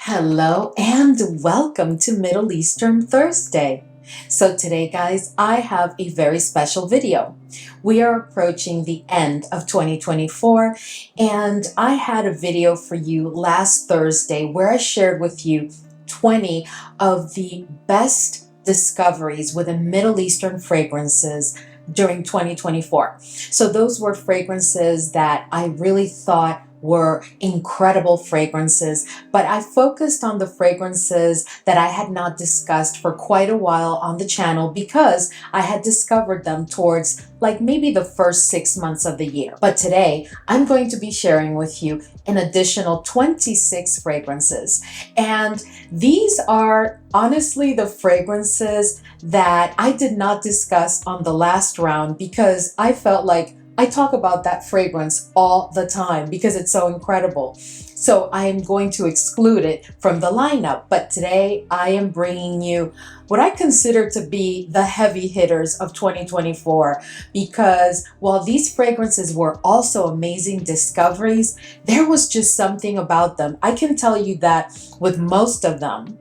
Hello and welcome to Middle Eastern Thursday. So today, guys, I have a very special video. We are approaching the end of 2024, and I had a video for you last Thursday where I shared with you 20 of the best discoveries within Middle Eastern fragrances during 2024. So those were fragrances that I really thought were incredible fragrances, but I focused on the fragrances that I had not discussed for quite a while on the channel because I had discovered them towards like maybe the first 6 months of the year. But today I'm going to be sharing with you an additional 26 fragrances, and these are honestly the fragrances that I did not discuss on the last round because I felt like I talk about that fragrance all the time because it's so incredible. So I am going to exclude it from the lineup. But today I am bringing you what I consider to be the heavy hitters of 2024, because while these fragrances were also amazing discoveries, there was just something about them. I can tell you that with most of them,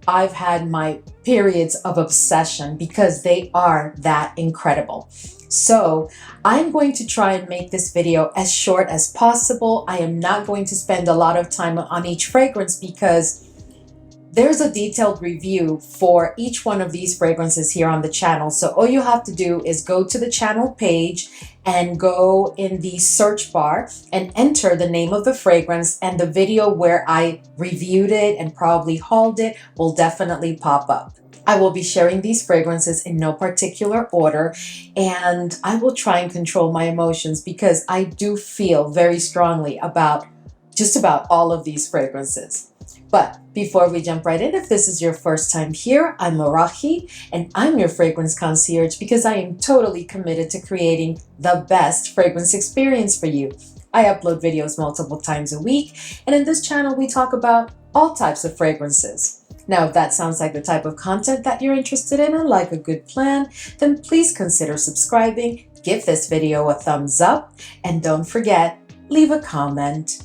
I've had my periods of obsession because they are that incredible. So I'm going to try and make this video as short as possible. I am not going to spend a lot of time on each fragrance because there's a detailed review for each one of these fragrances here on the channel. So all you have to do is go to the channel page and go in the search bar and enter the name of the fragrance, and the video where I reviewed it and probably hauled it will definitely pop up. I will be sharing these fragrances in no particular order, and I will try and control my emotions because I do feel very strongly about just about all of these fragrances. But before we jump right in, if this is your first time here, I'm Marahi, and I'm your fragrance concierge because I am totally committed to creating the best fragrance experience for you. I upload videos multiple times a week, and in this channel we talk about all types of fragrances. Now, if that sounds like the type of content that you're interested in and like a good plan, then please consider subscribing, give this video a thumbs up, and don't forget, leave a comment.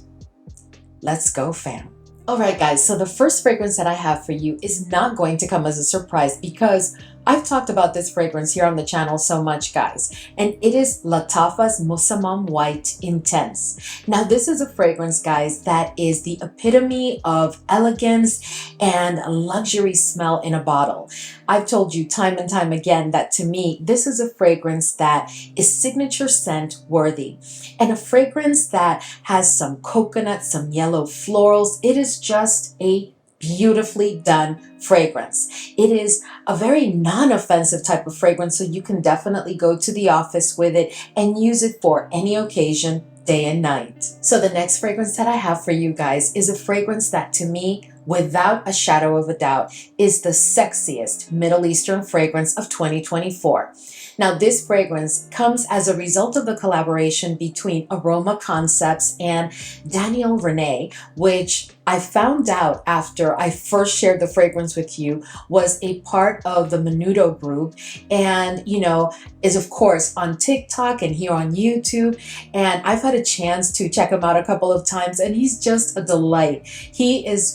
Let's go, fam. Alright guys, so the first fragrance that I have for you is not going to come as a surprise because I've talked about this fragrance here on the channel so much, guys, and it is Lattafa's Musamam White Intense. Now this is a fragrance, guys, that is the epitome of elegance and luxury smell in a bottle. I've told you time and time again that to me, this is a fragrance that is signature scent worthy, and a fragrance that has some coconut, some yellow florals. It is just a beautifully done fragrance. It is a very non-offensive type of fragrance, so you can definitely go to the office with it and use it for any occasion, day and night. So the next fragrance that I have for you guys is a fragrance that to me, without a shadow of a doubt, is the sexiest Middle Eastern fragrance of 2024. Now, this fragrance comes as a result of the collaboration between Aroma Concepts and Rene, which I found out after I first shared the fragrance with you was a part of the Menudo group, and is of course on TikTok and here on YouTube, and I've had a chance to check him out a couple of times, and he's just a delight. He is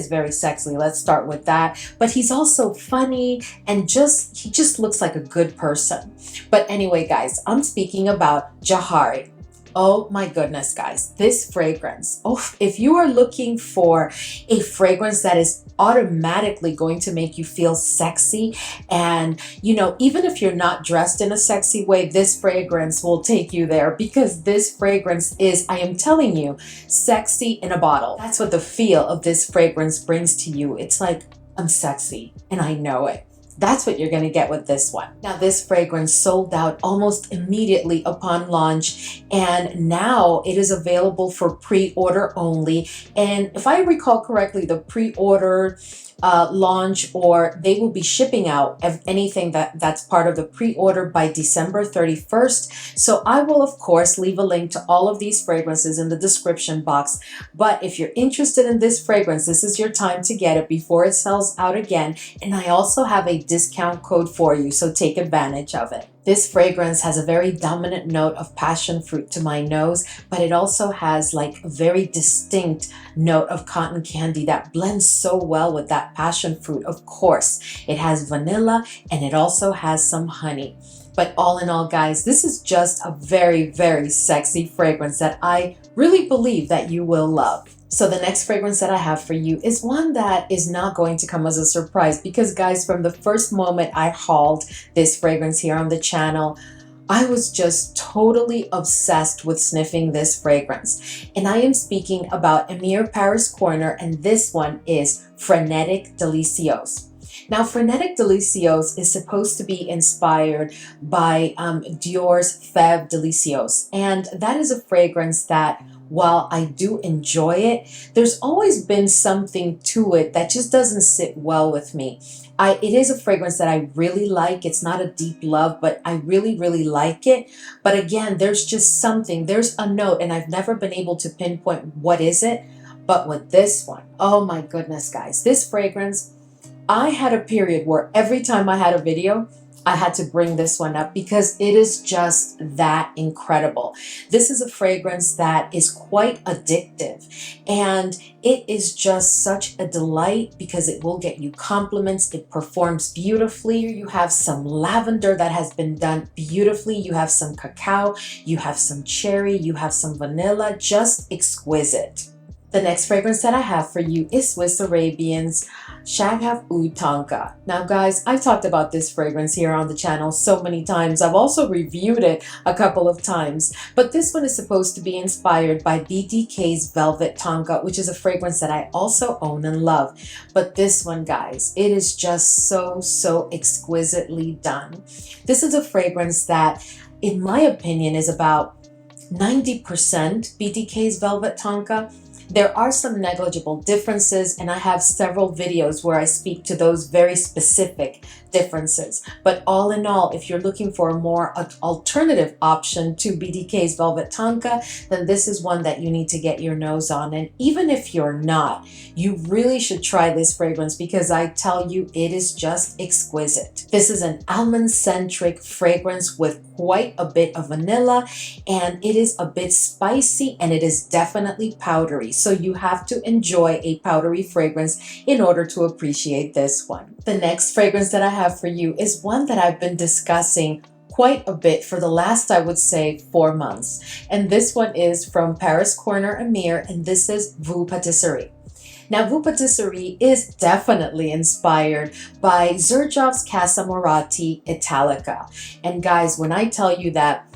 very sexy, let's start with that, but he's also funny and he just looks like a good person. But anyway, guys, I'm speaking about Jawhari. Oh my goodness, guys, this fragrance. Oh, if you are looking for a fragrance that is automatically going to make you feel sexy, and even if you're not dressed in a sexy way, this fragrance will take you there, because this fragrance is, I am telling you, sexy in a bottle. That's what the feel of this fragrance brings to you. It's like, I'm sexy and I know it. That's what you're going to get with this one. Now, this fragrance sold out almost immediately upon launch, and now it is available for pre-order only. And if I recall correctly, the pre-order launch, or they will be shipping out anything that's part of the pre-order by December 31st. So I will of course leave a link to all of these fragrances in the description box. But if you're interested in this fragrance, this is your time to get it before it sells out again. And I also have a discount code for you, so take advantage of it. This fragrance has a very dominant note of passion fruit to my nose, but it also has like a very distinct note of cotton candy that blends so well with that passion fruit. Of course, it has vanilla and it also has some honey. But all in all, guys, this is just a very, very sexy fragrance that I really believe that you will love. So the next fragrance that I have for you is one that is not going to come as a surprise because, guys, from the first moment I hauled this fragrance here on the channel, I was just totally obsessed with sniffing this fragrance. And I am speaking about Emir Paris Corner, and this one is Frenetic Delicieuse. Now, Frenetic Delicieuse is supposed to be inspired by Dior's Fève Delicieuse, and that is a fragrance that, while I do enjoy it, there's always been something to it that just doesn't sit well with me. It is a fragrance that I really like. It's not a deep love, but I really, really like it. But again, there's just something, there's a note, and I've never been able to pinpoint what is it. But with this one, oh my goodness, guys, this fragrance, I had a period where every time I had a video, I had to bring this one up because it is just that incredible. This is a fragrance that is quite addictive, and it is just such a delight because it will get you compliments. It performs beautifully. You have some lavender that has been done beautifully. You have some cacao, you have some cherry, you have some vanilla, just exquisite. The next fragrance that I have for you is Swiss Arabian's Shaghaf Oud Tonka. Now, guys, I've talked about this fragrance here on the channel so many times. I've also reviewed it a couple of times, but this one is supposed to be inspired by BDK's Velvet Tonka, which is a fragrance that I also own and love. But this one, guys, it is just so exquisitely done. This is a fragrance that, in my opinion, is about 90% BDK's Velvet Tonka. There are some negligible differences, and I have several videos where I speak to those very specific differences. But all in all, if you're looking for a more alternative option to BDK's Velvet Tonka, then this is one that you need to get your nose on. And even if you're not, you really should try this fragrance because I tell you, it is just exquisite. This is an almond-centric fragrance with quite a bit of vanilla, and it is a bit spicy, and it is definitely powdery. So you have to enjoy a powdery fragrance in order to appreciate this one. The next fragrance that I have for you is one that I've been discussing quite a bit for the last, I would say, 4 months. And this one is from Paris Corner Emir, and this is Voux Patisserie. Now, Voux Patisserie is definitely inspired by Xerjoff's Casa Emarati Italica. And guys, when I tell you that,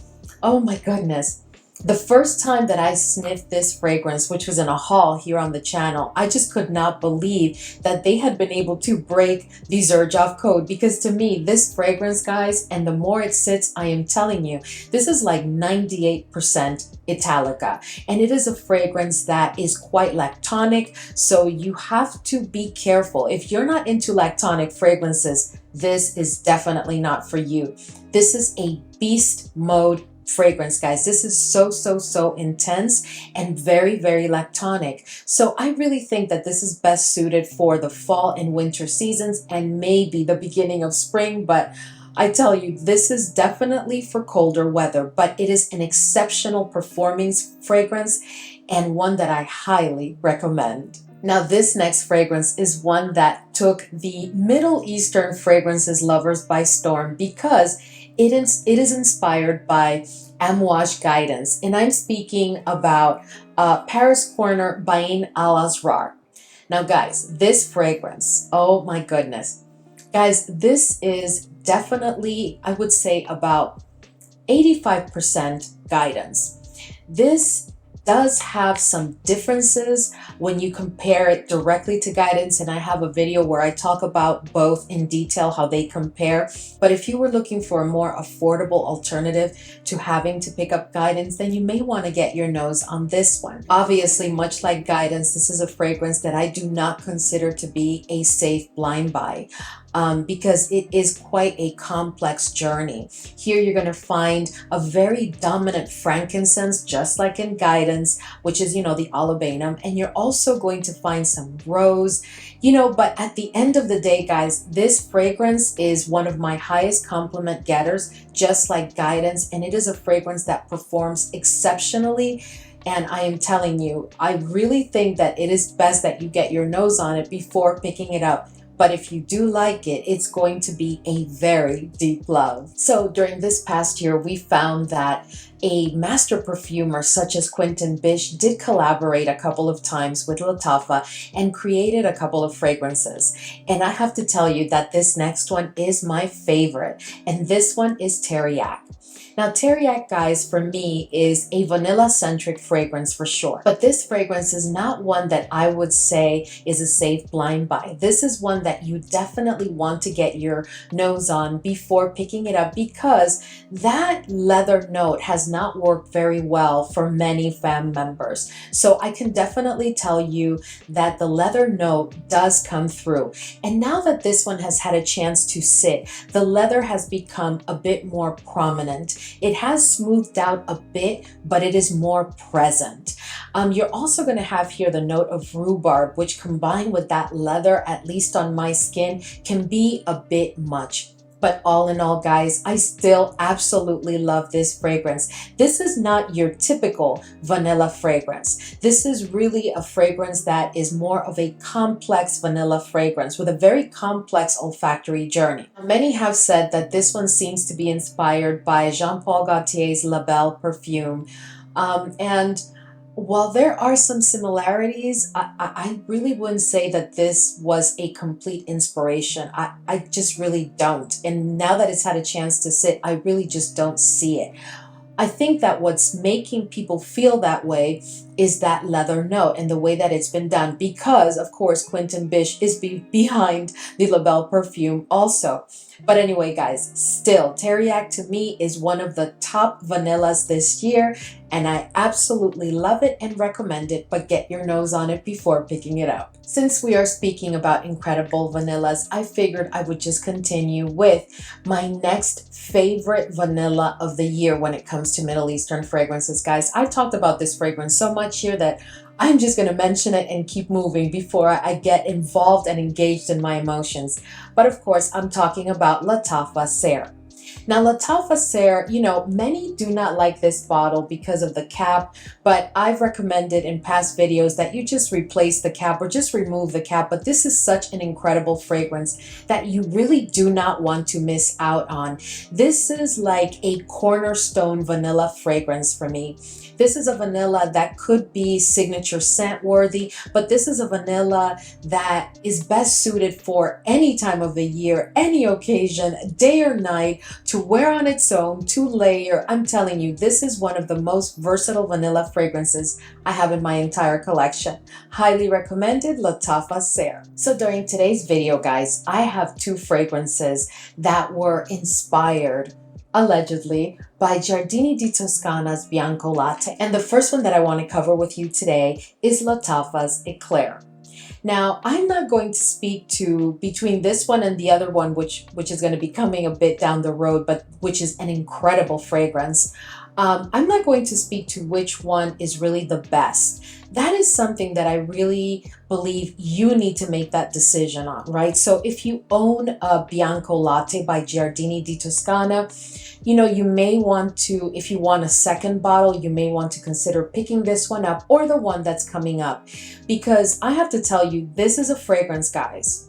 oh my goodness, the first time that I sniffed this fragrance, which was in a haul here on the channel, I just could not believe that they had been able to break the Xerjoff code, because to me, this fragrance, guys, and the more it sits, I am telling you, this is like 98% Italica. And it is a fragrance that is quite lactonic, so you have to be careful. If you're not into lactonic fragrances, this is definitely not for you. This is a beast mode fragrance, guys. This is so intense and very lactonic. So I really think that this is best suited for the fall and winter seasons and maybe the beginning of spring, but I tell you, this is definitely for colder weather, but it is an exceptional performing fragrance and one that I highly recommend. Now, this next fragrance is one that took the Middle Eastern fragrances lovers by storm because it is inspired by Amouage guidance, and I'm speaking about Paris Corner Bayn al Asrar. Now, guys, this fragrance, oh my goodness. Guys, this is definitely, I would say, about 85% guidance. This does have some differences when you compare it directly to guidance, and I have a video where I talk about both in detail how they compare. But if you were looking for a more affordable alternative to having to pick up guidance, then you may want to get your nose on this one. Obviously, much like guidance, this is a fragrance that I do not consider to be a safe blind buy. because it is quite a complex journey. Here you're going to find a very dominant frankincense, just like in Guidance, which is, the olibanum, and you're also going to find some rose, but at the end of the day, guys, this fragrance is one of my highest compliment getters, just like Guidance, and it is a fragrance that performs exceptionally. And I am telling you, I really think that it is best that you get your nose on it before picking it up. But if you do like it, it's going to be a very deep love. So during this past year, we found that a master perfumer such as Quentin Bish did collaborate a couple of times with Lattafa and created a couple of fragrances. And I have to tell you that this next one is my favorite. And this one is Teriaq. Now, Teriaq, guys, for me is a vanilla-centric fragrance for sure. But this fragrance is not one that I would say is a safe blind buy. This is one that you definitely want to get your nose on before picking it up, because that leather note has not worked very well for many fam members. So I can definitely tell you that the leather note does come through. And now that this one has had a chance to sit, the leather has become a bit more prominent. It has smoothed out a bit, but it is more present. You're also going to have here the note of rhubarb, which combined with that leather, at least on my skin, can be a bit much. But all in all, guys, I still absolutely love this fragrance. This is not your typical vanilla fragrance. This is really a fragrance that is more of a complex vanilla fragrance with a very complex olfactory journey. Many have said that this one seems to be inspired by Jean Paul Gaultier's La Belle perfume. And while there are some similarities, I really wouldn't say that this was a complete inspiration. I just really don't. And now that it's had a chance to sit, I really just don't see it. I think that what's making people feel that way is that leather note and the way that it's been done, because of course Quentin Bish is behind the La Belle perfume also. But anyway, guys, still Teriaq to me is one of the top vanillas this year, and I absolutely love it and recommend it, but get your nose on it before picking it up. Since we are speaking about incredible vanillas, I figured I would just continue with my next favorite vanilla of the year when it comes to Middle Eastern fragrances, guys. I've talked about this fragrance so much here that I'm just going to mention it and keep moving before I get involved and engaged in my emotions. But of course, I'm talking about Lattafa Sehr. Now, Lattafa Sehr, many do not like this bottle because of the cap, but I've recommended in past videos that you just replace the cap or just remove the cap. But this is such an incredible fragrance that you really do not want to miss out on. This is like a cornerstone vanilla fragrance for me. This is a vanilla that could be signature scent worthy, but this is a vanilla that is best suited for any time of the year, any occasion, day or night, to wear on its own, to layer. I'm telling you, this is one of the most versatile vanilla fragrances I have in my entire collection. Highly recommended, Lattafa Sehr. So during today's video, guys, I have two fragrances that were inspired, allegedly, by Giardini di Toscana's Bianco Latte. And the first one that I want to cover with you today is Lattafa's Eclair. Now, I'm not going to speak to between this one and the other one, which is going to be coming a bit down the road, but which is an incredible fragrance. I'm not going to speak to which one is really the best. That is something that I really believe you need to make that decision on, right? So if you own a Bianco Latte by Giardini di Toscana, you may want to, if you want a second bottle, you may want to consider picking this one up or the one that's coming up. Because I have to tell you, this is a fragrance, guys,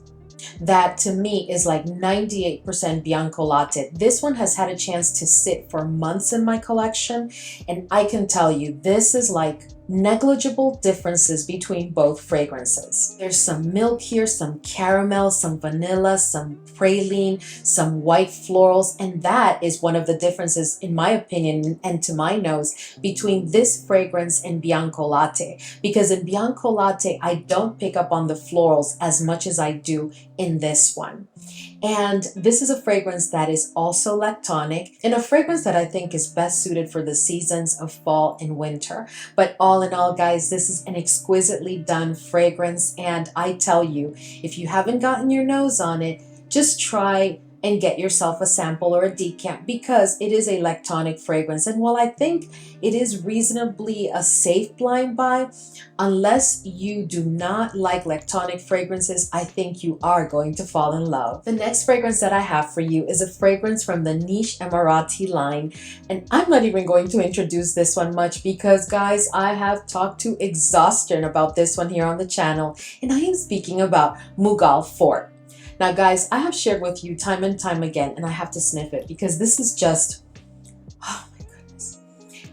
that to me is like 98% Bianco Latte. This one has had a chance to sit for months in my collection, and I can tell you, this is like negligible differences between both fragrances. There's some milk here, some caramel, some vanilla, some praline, some white florals, and that is one of the differences, in my opinion, and to my nose, between this fragrance and Bianco Latte. Because in Bianco Latte, I don't pick up on the florals as much as I do in this one. And this is a fragrance that is also lactonic, and a fragrance that I think is best suited for the seasons of fall and winter. But all in all, guys, this is an exquisitely done fragrance, and I tell you, if you haven't gotten your nose on it, just try and get yourself a sample or a decant, because it is a lactonic fragrance. And while I think it is reasonably a safe blind buy, unless you do not like lactonic fragrances, I think you are going to fall in love. The next fragrance that I have for you is a fragrance from the niche Emarati line. And I'm not even going to introduce this one much because, guys, I have talked to exhaustion about this one here on the channel. And I am speaking about Mughal Fort. Now, guys, I have shared with you time and time again, and I have to sniff it because this is just, oh my goodness.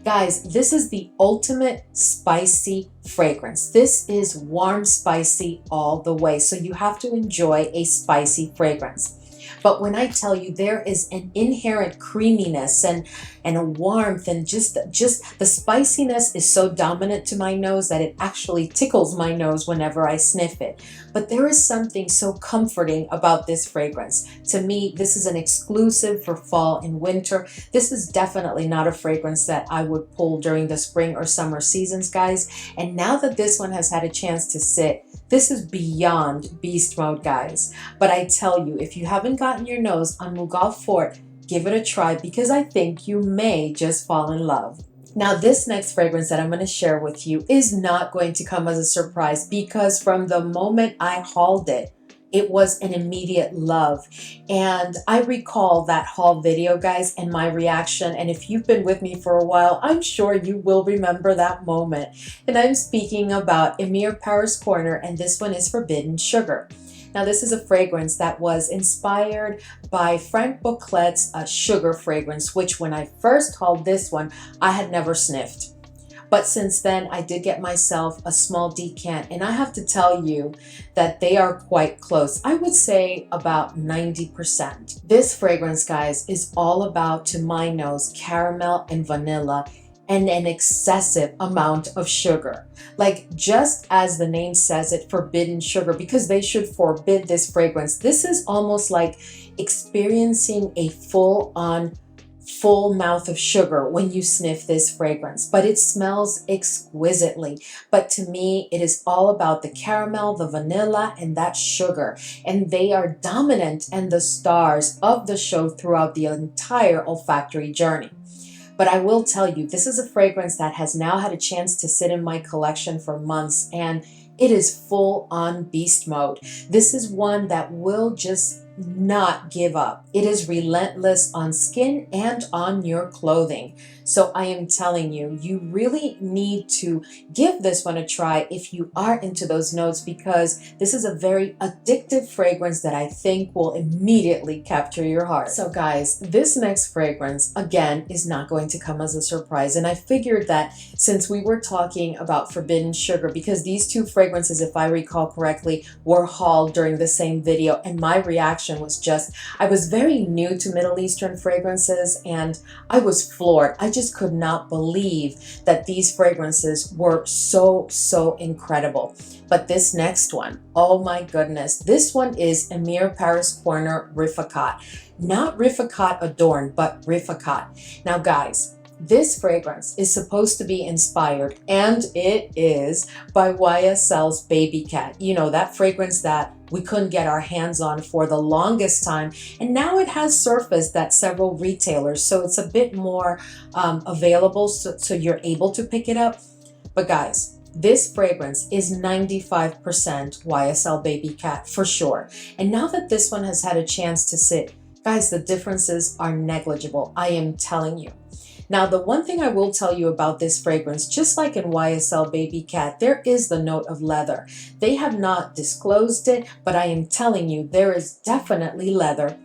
Guys, this is the ultimate spicy fragrance. This is warm spicy all the way. So you have to enjoy a spicy fragrance. But when I tell you there is an inherent creaminess and a warmth, and just the spiciness is so dominant to my nose that it actually tickles my nose whenever I sniff it. But there is something so comforting about this fragrance. To me, this is an exclusive for fall and winter. This is definitely not a fragrance that I would pull during the spring or summer seasons, guys. And now that this one has had a chance to sit, this is beyond beast mode, guys. But I tell you, if you haven't gotten your nose on Mughal Fort, give it a try because I think you may just fall in love. Now, this next fragrance that I'm going to share with you is not going to come as a surprise because from the moment I hauled it, it was an immediate love. And I recall that haul video, guys, and my reaction. And if you've been with me for a while, I'm sure you will remember that moment. And I'm speaking about Emir Paris Corner, and this one is Forbidden Sugar. Now, this is a fragrance that was inspired by Frank Boclet's sugar fragrance, which when I first hauled this one, I had never sniffed. But since then, I did get myself a small decant, and I have to tell you that they are quite close. I would say about 90%. This fragrance, guys, is all about, to my nose, caramel and vanilla and an excessive amount of sugar. Like, just as the name says it, forbidden sugar, because they should forbid this fragrance. This is almost like experiencing a full mouth of sugar when you sniff this fragrance, but it smells exquisitely. But to me, it is all about the caramel, the vanilla, and that sugar, and they are dominant and the stars of the show throughout the entire olfactory journey. But I will tell you, this is a fragrance that has now had a chance to sit in my collection for months, and it is full on beast mode. This is one that will just not give up. It is relentless on skin and on your clothing. So I am telling you, you really need to give this one a try if you are into those notes, because this is a very addictive fragrance that I think will immediately capture your heart. So guys, this next fragrance, again, is not going to come as a surprise. And I figured that since we were talking about forbidden sugar, because these two fragrances, if I recall correctly, were hauled during the same video, and my reaction was just, I was very new to Middle Eastern fragrances and I was floored. I just could not believe that these fragrances were so incredible. But this next one, oh my goodness, this one is Emir Paris Corner Rifaaqat. Not Rifaaqat Adorned, but Rifaaqat. Now guys, this fragrance is supposed to be inspired, and it is, by YSL's Baby Cat. You know, that fragrance that we couldn't get our hands on for the longest time, and now it has surfaced at several retailers, so it's a bit more available, so you're able to pick it up. But guys, this fragrance is 95% YSL Baby Cat for sure. And now that this one has had a chance to sit, guys, the differences are negligible, I am telling you. Now, the one thing I will tell you about this fragrance, just like in YSL Baby Cat, there is the note of leather. They have not disclosed it, but I am telling you, there is definitely leather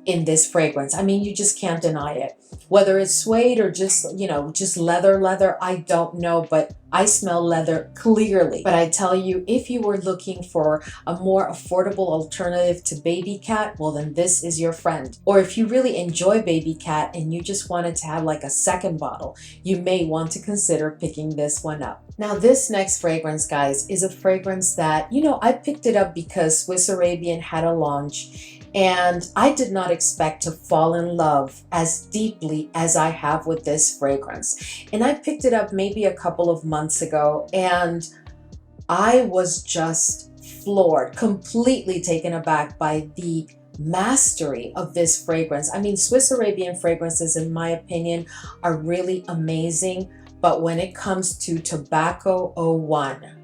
in this fragrance. I mean, you just can't deny it. Whether it's suede or just, you know, just leather, I don't know, but I smell leather clearly. But I tell you, if you were looking for a more affordable alternative to Baby Cat, well then this is your friend. Or if you really enjoy Baby Cat and you just wanted to have like a second bottle, you may want to consider picking this one up. Now this next fragrance, guys, is a fragrance that, you know, I picked it up because Swiss Arabian had a launch, and I did not expect to fall in love as deeply as I have with this fragrance. And I picked it up maybe a couple of months ago, and I was just floored, completely taken aback by the mastery of this fragrance. I mean, Swiss Arabian fragrances, in my opinion, are really amazing. But when it comes to Tobacco 01,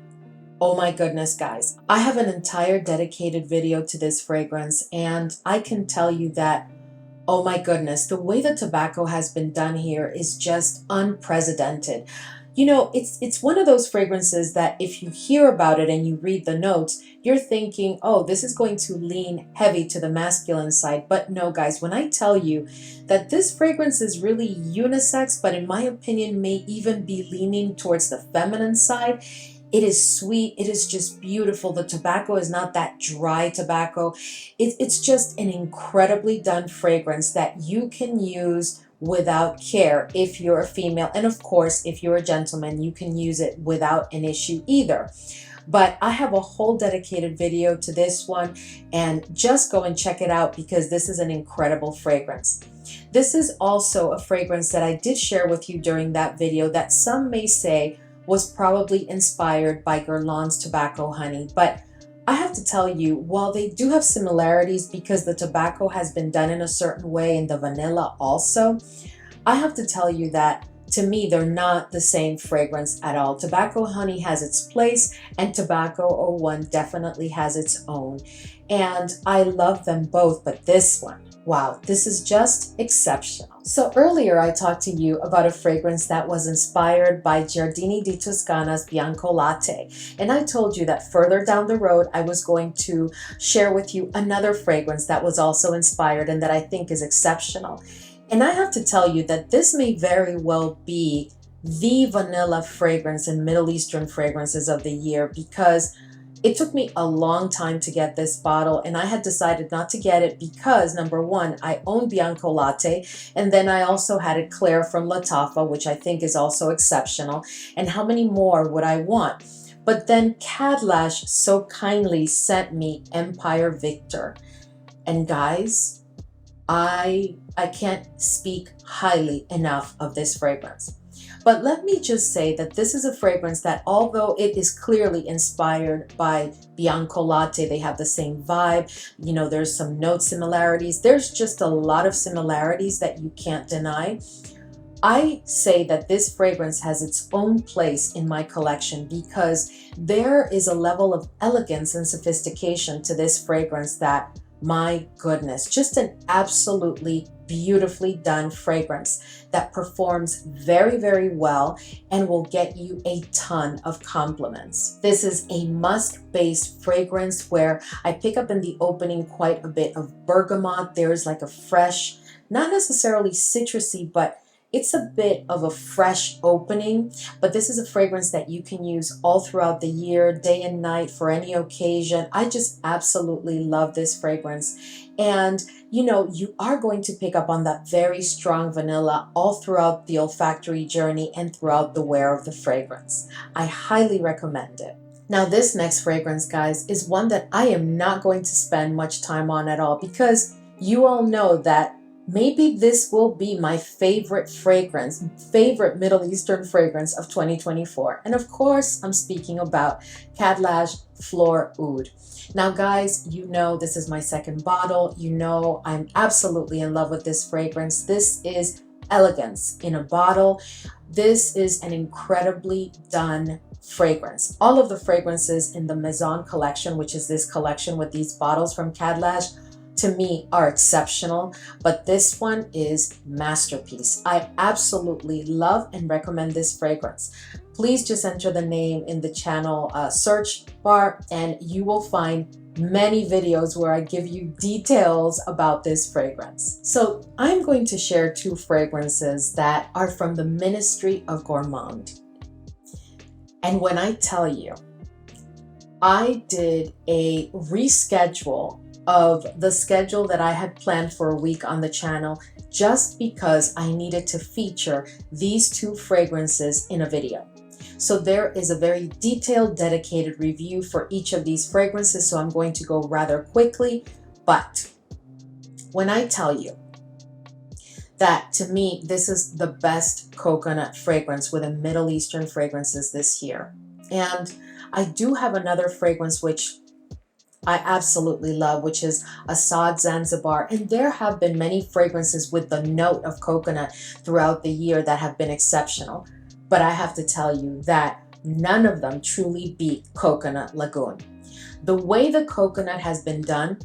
oh my goodness, guys. I have an entire dedicated video to this fragrance, and I can tell you that, oh my goodness, the way the tobacco has been done here is just unprecedented. You know, it's one of those fragrances that if you hear about it and you read the notes, you're thinking, oh, this is going to lean heavy to the masculine side. But no, guys, when I tell you that this fragrance is really unisex, but in my opinion may even be leaning towards the feminine side, it is sweet. It is just beautiful. The tobacco is not that dry tobacco. It's just an incredibly done fragrance that you can use without care if you're a female. And of course, if you're a gentleman, you can use it without an issue either. But I have a whole dedicated video to this one, and just go and check it out because this is an incredible fragrance. This is also a fragrance that I did share with you during that video that some may say was probably inspired by Guerlain's Tobacco Honey. But I have to tell you, while they do have similarities because the tobacco has been done in a certain way and the vanilla also, I have to tell you that to me, they're not the same fragrance at all. Tobacco Honey has its place and Tobacco 01 definitely has its own. And I love them both, but this one, wow, this is just exceptional. So earlier I talked to you about a fragrance that was inspired by Giardini di Toscana's Bianco Latte. And I told you that further down the road, I was going to share with you another fragrance that was also inspired and that I think is exceptional. And I have to tell you that this may very well be the vanilla fragrance in Middle Eastern fragrances of the year, because it took me a long time to get this bottle, and I had decided not to get it because, number one, I own Bianco Latte, and then I also had Eclair from Lattafa, which I think is also exceptional, and how many more would I want? But then Khadlaj so kindly sent me Empire Victor, and guys, I can't speak highly enough of this fragrance. But let me just say that this is a fragrance that, although it is clearly inspired by Bianco Latte, they have the same vibe, you know, there's some note similarities, there's just a lot of similarities that you can't deny. I say that this fragrance has its own place in my collection because there is a level of elegance and sophistication to this fragrance that, my goodness, just an absolutely beautifully done fragrance that performs very, very well and will get you a ton of compliments. This is a musk-based fragrance where I pick up in the opening quite a bit of bergamot. There's like a fresh, not necessarily citrusy, but it's a bit of a fresh opening, but this is a fragrance that you can use all throughout the year, day and night, for any occasion. I just absolutely love this fragrance. And you know, you are going to pick up on that very strong vanilla all throughout the olfactory journey and throughout the wear of the fragrance. I highly recommend it. Now, this next fragrance, guys, is one that I am not going to spend much time on at all because you all know that maybe this will be my favorite fragrance, favorite Middle Eastern fragrance of 2024. And of course, I'm speaking about Khadlaj Flor Oud. Now, guys, you know this is my second bottle. You know I'm absolutely in love with this fragrance. This is elegance in a bottle. This is an incredibly done fragrance. All of the fragrances in the Maison collection, which is this collection with these bottles from Khadlaj, to me are exceptional, but this one is masterpiece. I absolutely love and recommend this fragrance. Please just enter the name in the channel search bar and you will find many videos where I give you details about this fragrance. So I'm going to share two fragrances that are from the Ministry of Gourmand. And when I tell you, I did a reschedule of the schedule that I had planned for a week on the channel just because I needed to feature these two fragrances in a video. So there is a very detailed, dedicated review for each of these fragrances, so I'm going to go rather quickly. But when I tell you that to me, this is the best coconut fragrance within Middle Eastern fragrances this year. And I do have another fragrance which I absolutely love, which is Asad Zanzibar. And there have been many fragrances with the note of coconut throughout the year that have been exceptional. But I have to tell you that none of them truly beat Coconut Lagoon. The way the coconut has been done,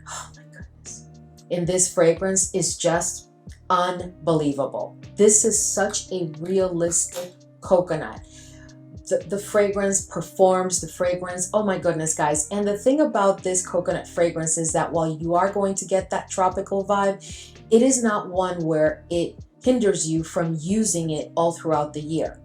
oh my goodness, in this fragrance is just unbelievable. This is such a realistic coconut. The fragrance performs the fragrance. Oh my goodness, guys. And the thing about this coconut fragrance is that while you are going to get that tropical vibe, it is not one where it hinders you from using it all throughout the year.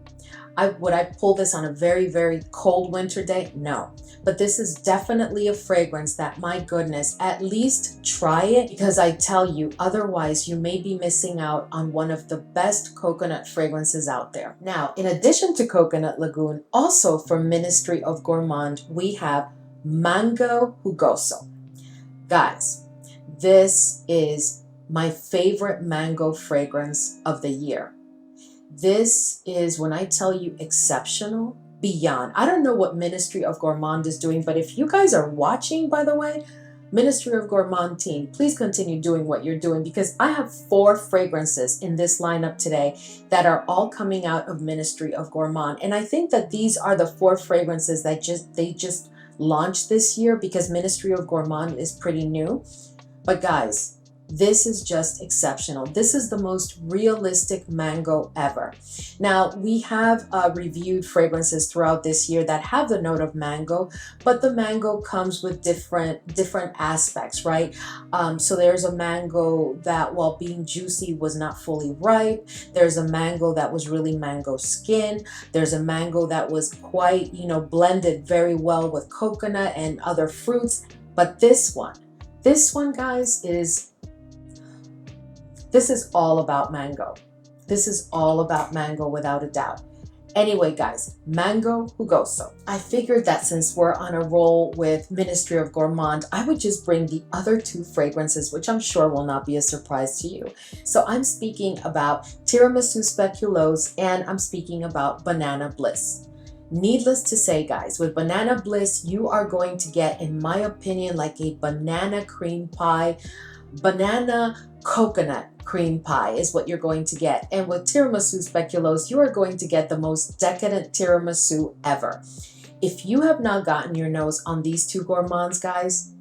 Would I pull this on a very, very cold winter day? No. But this is definitely a fragrance that, my goodness, at least try it, because I tell you, otherwise you may be missing out on one of the best coconut fragrances out there. Now, in addition to Coconut Lagoon, also from Ministry of Gourmand, we have Mango Jugoso. Guys, this is my favorite mango fragrance of the year. This is, when I tell you, exceptional, beyond. I don't know what Ministry of Gourmand is doing, but if you guys are watching, by the way, Ministry of Gourmand team, please continue doing what you're doing, because I have 4 fragrances in this lineup today that are all coming out of Ministry of Gourmand. And I think that these are the 4 fragrances that they just launched this year, because Ministry of Gourmand is pretty new. But guys, this is just exceptional. This is the most realistic mango ever. Now, we have reviewed fragrances throughout this year that have the note of mango, but the mango comes with different aspects, right? So there's a mango that, while being juicy, was not fully ripe. There's a mango that was really mango skin. There's a mango that was quite, blended very well with coconut and other fruits. But this one, guys, this is all about mango. This is all about mango without a doubt. Anyway, guys, Mango Jugoso. I figured that since we're on a roll with Ministry of Gourmand, I would just bring the other 2 fragrances, which I'm sure will not be a surprise to you. So I'm speaking about Tiramisu Speculoos, and I'm speaking about Banana Bliss. Needless to say, guys, with Banana Bliss, you are going to get, in my opinion, like a banana cream pie, banana coconut cream pie is what you're going to get. And with Tiramisu Speculoos, you are going to get the most decadent tiramisu ever. If you have not gotten your nose on these 2 gourmands, guys,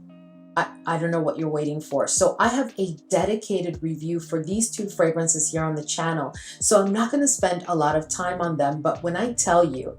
I don't know what you're waiting for. So I have a dedicated review for these 2 fragrances here on the channel. So I'm not going to spend a lot of time on them, but when I tell you,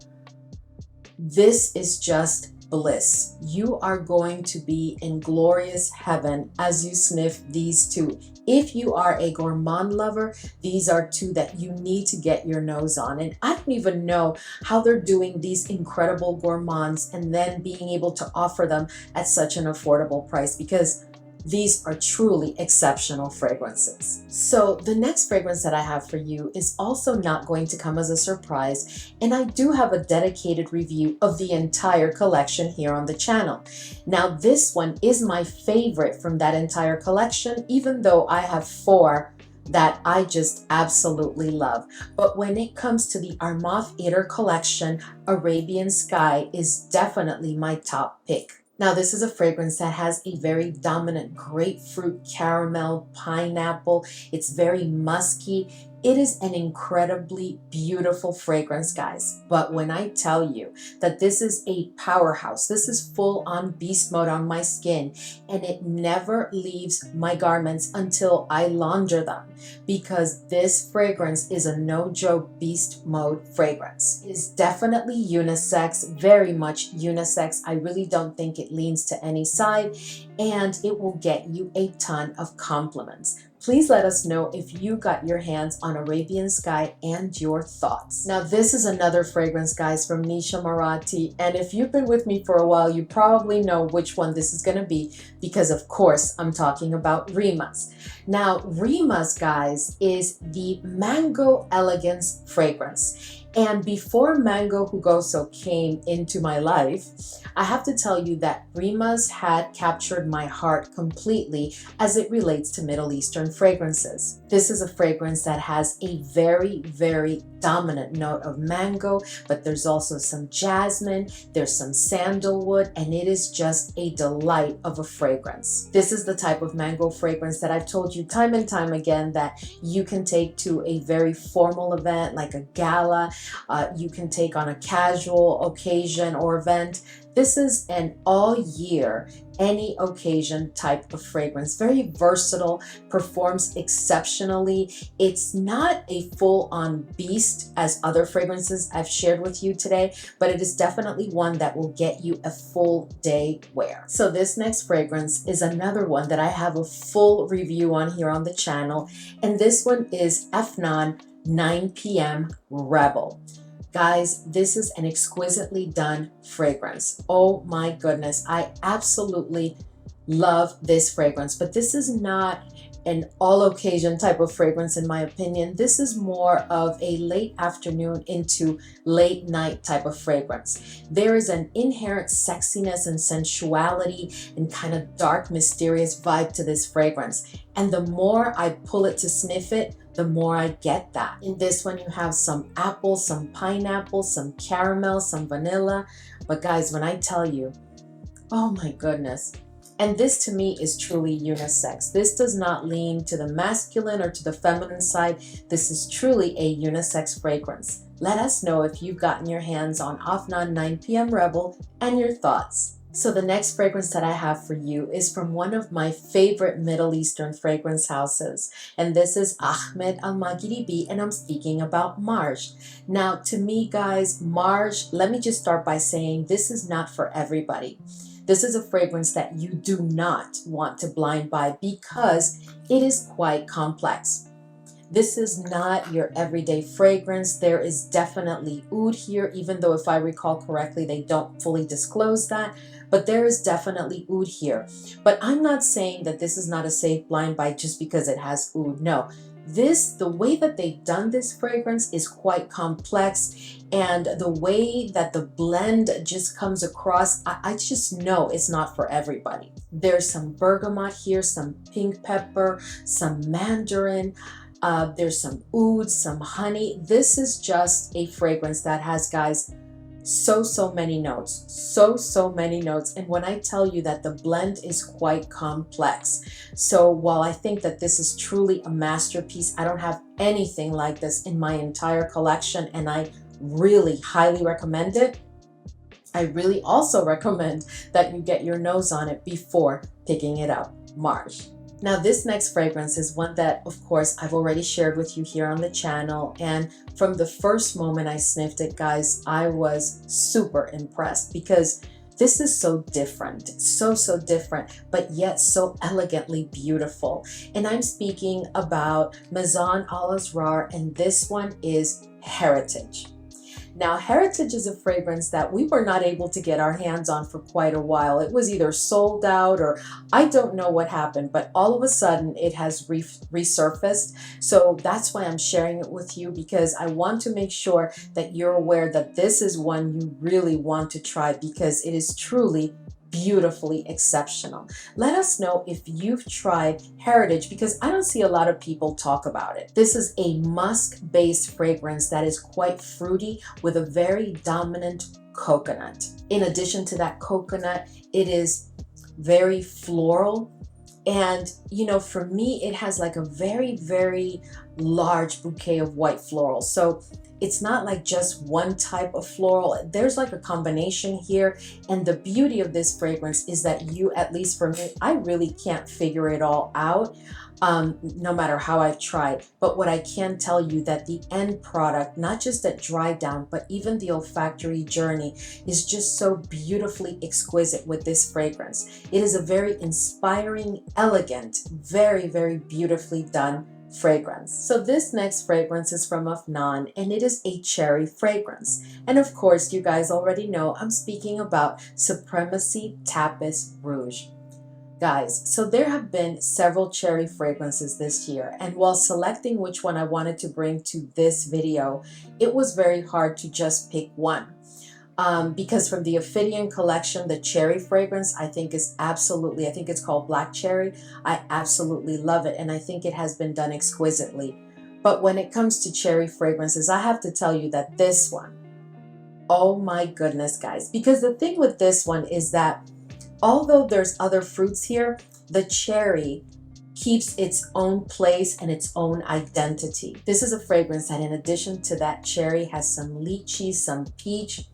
this is just bliss. You are going to be in glorious heaven as you sniff these 2. If you are a gourmand lover, these are 2 that you need to get your nose on. And I don't even know how they're doing these incredible gourmands and then being able to offer them at such an affordable price, because these are truly exceptional fragrances. So the next fragrance that I have for you is also not going to come as a surprise, and I do have a dedicated review of the entire collection here on the channel. Now, this one is my favorite from that entire collection, even though I have 4 that I just absolutely love. But when it comes to the Armaf Eter collection, Arabian Sky is definitely my top pick. Now, this is a fragrance that has a very dominant grapefruit, caramel, pineapple. It's very musky. It is an incredibly beautiful fragrance, guys. But when I tell you that this is a powerhouse, this is full on beast mode on my skin, and it never leaves my garments until I launder them, because this fragrance is a no joke beast mode fragrance. It is definitely unisex, very much unisex. I really don't think it leans to any side, and it will get you a ton of compliments. Please let us know if you got your hands on Arabian Sky and your thoughts. Now, this is another fragrance, guys, from Niche Emarati. And if you've been with me for a while, you probably know which one this is going to be, because of course I'm talking about Remas. Now, Remas, guys, is the Mango Elegance fragrance. And before Mango Jugoso came into my life, I have to tell you that Remas had captured my heart completely as it relates to Middle Eastern fragrances. This is a fragrance that has a very, very dominant note of mango, but there's also some jasmine, there's some sandalwood, and it is just a delight of a fragrance. This is the type of mango fragrance that I've told you time and time again that you can take to a very formal event like a gala, you can take on a casual occasion or event. This is an all year, any occasion type of fragrance. Very versatile, performs exceptionally. It's not a full-on beast as other fragrances I've shared with you today, but it is definitely one that will get you a full day wear. So this next fragrance is another one that I have a full review on here on the channel, and this one is Afnan 9 p.m. Rebel. Guys, this is an exquisitely done fragrance. Oh my goodness, I absolutely love this fragrance, but this is not an all occasion type of fragrance in my opinion. This is more of a late afternoon into late night type of fragrance. There is an inherent sexiness and sensuality and kind of dark, mysterious vibe to this fragrance. And the more I pull it to sniff it, the more I get that. In this one, you have some apple, some pineapple, some caramel, some vanilla. But guys, when I tell you, oh my goodness. And this to me is truly unisex. This does not lean to the masculine or to the feminine side. This is truly a unisex fragrance. Let us know if you've gotten your hands on Afnan 9 p.m. Rebel and your thoughts. So the next fragrance that I have for you is from one of my favorite Middle Eastern fragrance houses. And this is Ahmed Al-Maghribi, and I'm speaking about Marj. Now, to me, guys, Marj, let me just start by saying this is not for everybody. This is a fragrance that you do not want to blind buy because it is quite complex. This is not your everyday fragrance. There is definitely oud here, even though if I recall correctly, they don't fully disclose that. But there is definitely oud here. But I'm not saying that this is not a safe blind buy just because it has oud. No. The way that they've done this fragrance is quite complex, and the way that the blend just comes across, I just know it's not for everybody. There's some bergamot here, some pink pepper, some mandarin, there's some oud, some honey. This is just a fragrance that has, guys, so many notes, so many notes. And when I tell you that the blend is quite complex, so while I think that this is truly a masterpiece, I don't have anything like this in my entire collection, and I really highly recommend it. I really also recommend that you get your nose on it before picking it up. Marj. Now this next fragrance is one that, of course, I've already shared with you here on the channel, and from the first moment I sniffed it, guys, I was super impressed because this is so different, so different, but yet so elegantly beautiful. And I'm speaking about Maison Al Asrar, and this one is Heritage. Now, Heritage is a fragrance that we were not able to get our hands on for quite a while. It was either sold out or I don't know what happened, but all of a sudden it has resurfaced. So that's why I'm sharing it with you, because I want to make sure that you're aware that this is one you really want to try because it is truly beautifully exceptional. Let us know if you've tried Heritage because I don't see a lot of people talk about it. This is a musk-based fragrance that is quite fruity with a very dominant coconut. In addition to that coconut, it is very floral. And, you know, for me, it has like a very large bouquet of white florals. So it's not like just one type of floral. There's like a combination here. And the beauty of this fragrance is that you, at least for me, I really can't figure it all out, no matter how I've tried. But what I can tell you that the end product, not just at dry down, but even the olfactory journey is just so beautifully exquisite with this fragrance. It is a very inspiring, elegant, very beautifully done fragrance. So this next fragrance is from Afnan, and it is a cherry fragrance. And of course, you guys already know I'm speaking about Supremacy Tapis Rouge. Guys, so there have been several cherry fragrances this year, and while selecting which one I wanted to bring to this video, it was very hard to just pick one. Because from the Ophidian collection, the cherry fragrance I think is absolutely, I think it's called Black Cherry. I absolutely love it, and I think it has been done exquisitely. But when it comes to cherry fragrances, I have to tell you that this one, oh my goodness, guys, because the thing with this one is that although there's other fruits here, the cherry keeps its own place and its own identity. This is a fragrance that in addition to that cherry has some lychee, some peach,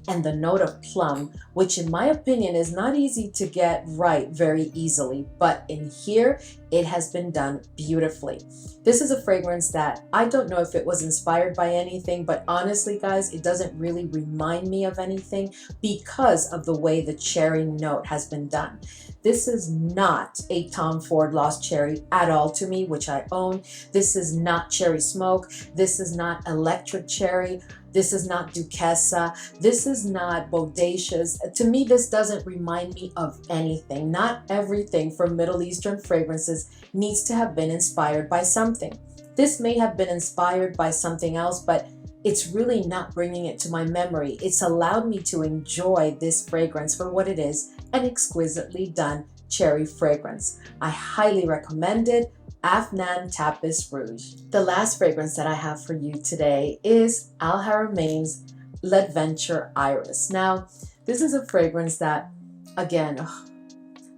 and the note of plum, which in my opinion is not easy to get right very easily, but in here it has been done beautifully. This is a fragrance that I don't know if it was inspired by anything, but honestly guys, it doesn't really remind me of anything because of the way the cherry note has been done. This is not a Tom Ford Lost Cherry at all to me, which I own. This is not cherry smoke. This is not electric cherry. This is not Duquesa. This is not Bodacious. To me, this doesn't remind me of anything. Not everything from Middle Eastern fragrances needs to have been inspired by something. This may have been inspired by something else, but it's really not bringing it to my memory. It's allowed me to enjoy this fragrance for what it is, an exquisitely done cherry fragrance. I highly recommend it. Afnan Tapis Rouge. The last fragrance that I have for you today is Al Haramain's L'Adventure Iris. Now, this is a fragrance that, again,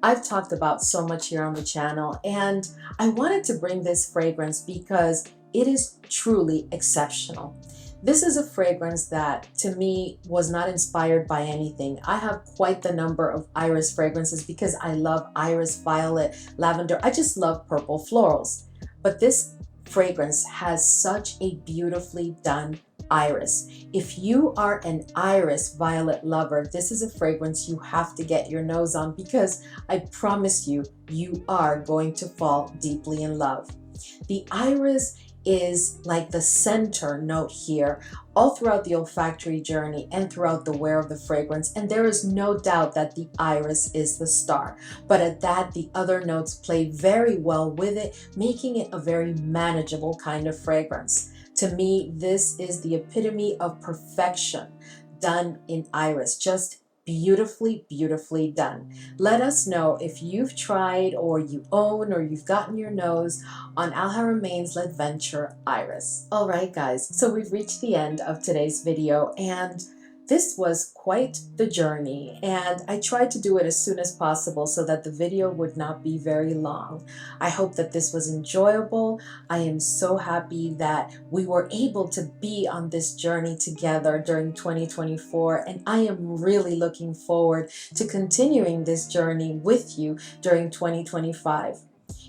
I've talked about so much here on the channel, and I wanted to bring this fragrance because it is truly exceptional. This is a fragrance that, to me, was not inspired by anything. I have quite the number of iris fragrances because I love iris, violet, lavender. I just love purple florals. But this fragrance has such a beautifully done iris. If you are an iris violet lover, this is a fragrance you have to get your nose on because I promise you, you are going to fall deeply in love. The iris is like the center note here all throughout the olfactory journey and throughout the wear of the fragrance, and there is no doubt that the iris is the star, but at that the other notes play very well with it, making it a very manageable kind of fragrance. To me, this is the epitome of perfection done in iris, just beautifully, beautifully done. Let us know if you've tried or you own or you've gotten your nose on Al Haramain's L'Adventure Iris. All right, guys, so we've reached the end of today's video, and this was quite the journey, and I tried to do it as soon as possible so that the video would not be very long. I hope that this was enjoyable. I am so happy that we were able to be on this journey together during 2024, and I am really looking forward to continuing this journey with you during 2025.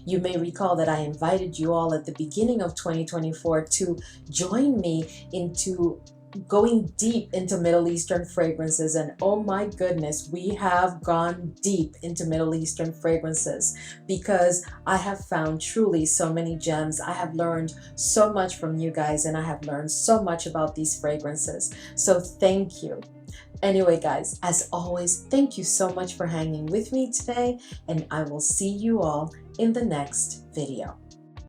You may recall that I invited you all at the beginning of 2024 to join me into going deep into Middle Eastern fragrances, and oh my goodness, we have gone deep into Middle Eastern fragrances because I have found truly so many gems. I have learned so much from you guys, and I have learned so much about these fragrances, so thank you. Anyway guys, as always, thank you so much for hanging with me today, and I will see you all in the next video.